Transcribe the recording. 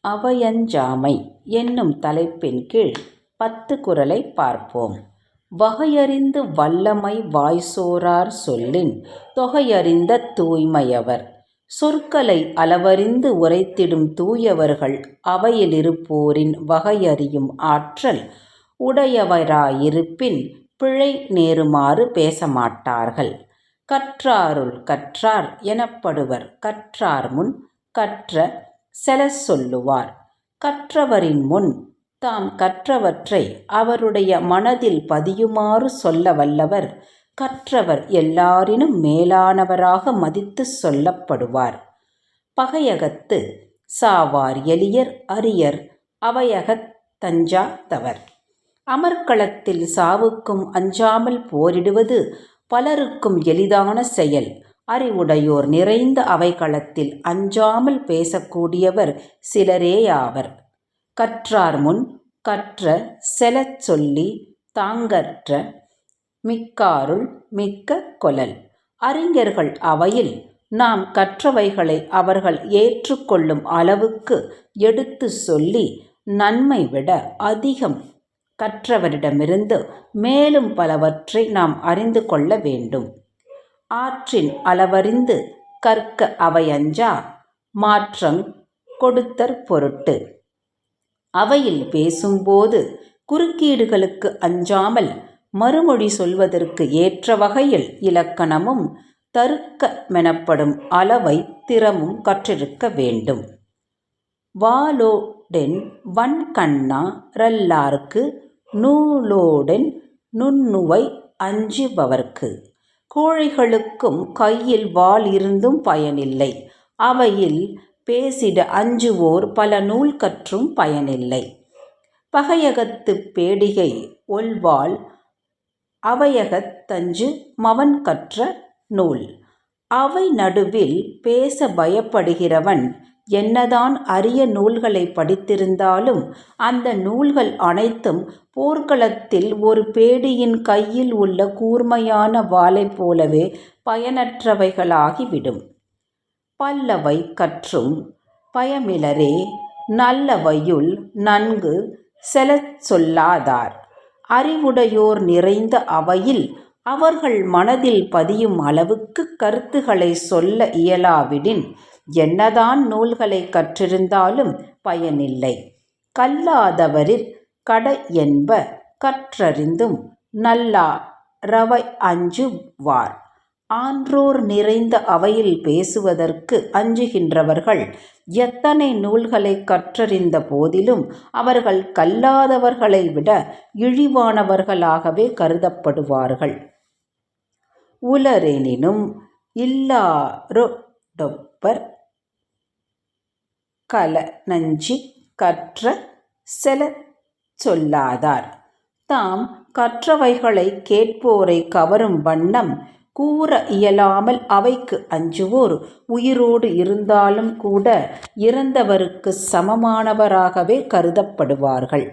அவையஞ்சாமை என்னும் தலைப்பின் கீழ் 10 குறளை பார்ப்போம். வகையறிந்து வல்லமை வாய்சோரார் சொல்லின் தொகையறிந்த தூய்மையவர். சொற்களை அளவறிந்து உரைத்திடும் தூயவர்கள் அவையிலிருப்போரின் வகையறியும் ஆற்றல் உடையவராயிருப்பின் பிழை நேருமாறு பேசமாட்டார்கள். கற்றாருள் கற்றார் எனப்படுவர் கற்றார் முன் கற்ற செலச் சொல்லுவார். கற்றவரின் முன் தாம் கற்றவற்றை அவருடைய மனதில் பதியுமாறு சொல்ல வல்லவர் கற்றவர் எல்லாரினும் மேலானவராக மதித்துச் சொல்லப்படுவார். பகையகத்து சாவார் எளியர் அரியர் அவையகத் தஞ்சாதவர். அமர்க்களத்தில் சாவுக்கும் அஞ்சாமல் போரிடுவது பலருக்கும் எளிதான செயல். அறிவுடையோர் நிறைந்த அவைக்களத்தில் அஞ்சாமல் பேசக்கூடியவர் சிலரேயாவர். கற்றார் முன் கற்ற செலச் சொல்லி தாங்கற்ற மிக்காருள் மிக்க கொளல். அறிஞர்கள் அவையில் நாம் கற்றவைகளை அவர்கள் ஏற்றுக்கொள்ளும் அளவுக்கு எடுத்து சொல்லி நன்மை விட அதிகம் கற்றவரிடமிருந்து மேலும் பலவற்றை நாம் அறிந்து கொள்ள வேண்டும். ஆற்றின் அளவறிந்து கற்க அவையஞ்சா மாற்றங் கொடுத்தற் பொருட்டு. அவையில் பேசும்போது குறுக்கீடுகளுக்கு அஞ்சாமல் மறுமொழி சொல்வதற்கு ஏற்ற வகையில் இலக்கணமும் தருக்கமெனப்படும் அளவை திறமும் கற்றிருக்க வேண்டும். வாளோடென் வன்கண்ணா ரல்லார்க்கு நூலோடென் நுண்ணுவை அஞ்சுபவர்க்கு. கோழைகளுக்கும் கையில் வாள் இருந்தும் பயனில்லை. அவையில் பேசிட அஞ்சுவோர் பல நூல் கற்றும் பயனில்லை. பகையகத்துப் பேடிகை ஒல்வாள் அவையகத் தஞ்சு மவன் கற்ற நூல். அவை நடுவில் பேச பயப்படுகிறவன் என்னதான் அரிய நூல்களை படித்திருந்தாலும் அந்த நூல்கள் அனைத்தும் போர்க்களத்தில் ஒரு பேடியின் கையில் உள்ள கூர்மையான வாளைப் போலவே பயனற்றவைகளாகிவிடும். பல்லவை கற்றும் பயமிலரே நல்லவையுள் நன்கு செலச் சொல்லாதார். அறிவுடையோர் நிறைந்த அவையில் அவர்கள் மனதில் பதியும் அளவுக்கு கருத்துக்களை சொல்ல இயலாவிடின் என்னதான் நூல்களை கற்றிருந்தாலும் பயனில்லை. கல்லாதவரிற் கடை என்ப கற்றறிந்தும் நல்லாரவை அஞ்சுவார். ஆன்றோர் நிறைந்த அவையில் பேசுவதற்கு அஞ்சுகின்றவர்கள் எத்தனை நூல்களை கற்றறிந்த போதிலும் அவர்கள் கல்லாதவர்களை விட இழிவானவர்களாகவே கருதப்படுவார்கள். உளரெனினும் இல்லாரொடொப்பர் கலநஞ்சிக் கற்ற செலச் சொல்லாதார். தாம் கற்றவைகளை கேட்போரை கவரும் வண்ணம் கூற இயலாமல் அவைக்கு அஞ்சுவோர் உயிரோடு இருந்தாலும் கூட இறந்தவருக்கு சமமானவராகவே கருதப்படுவார்கள்.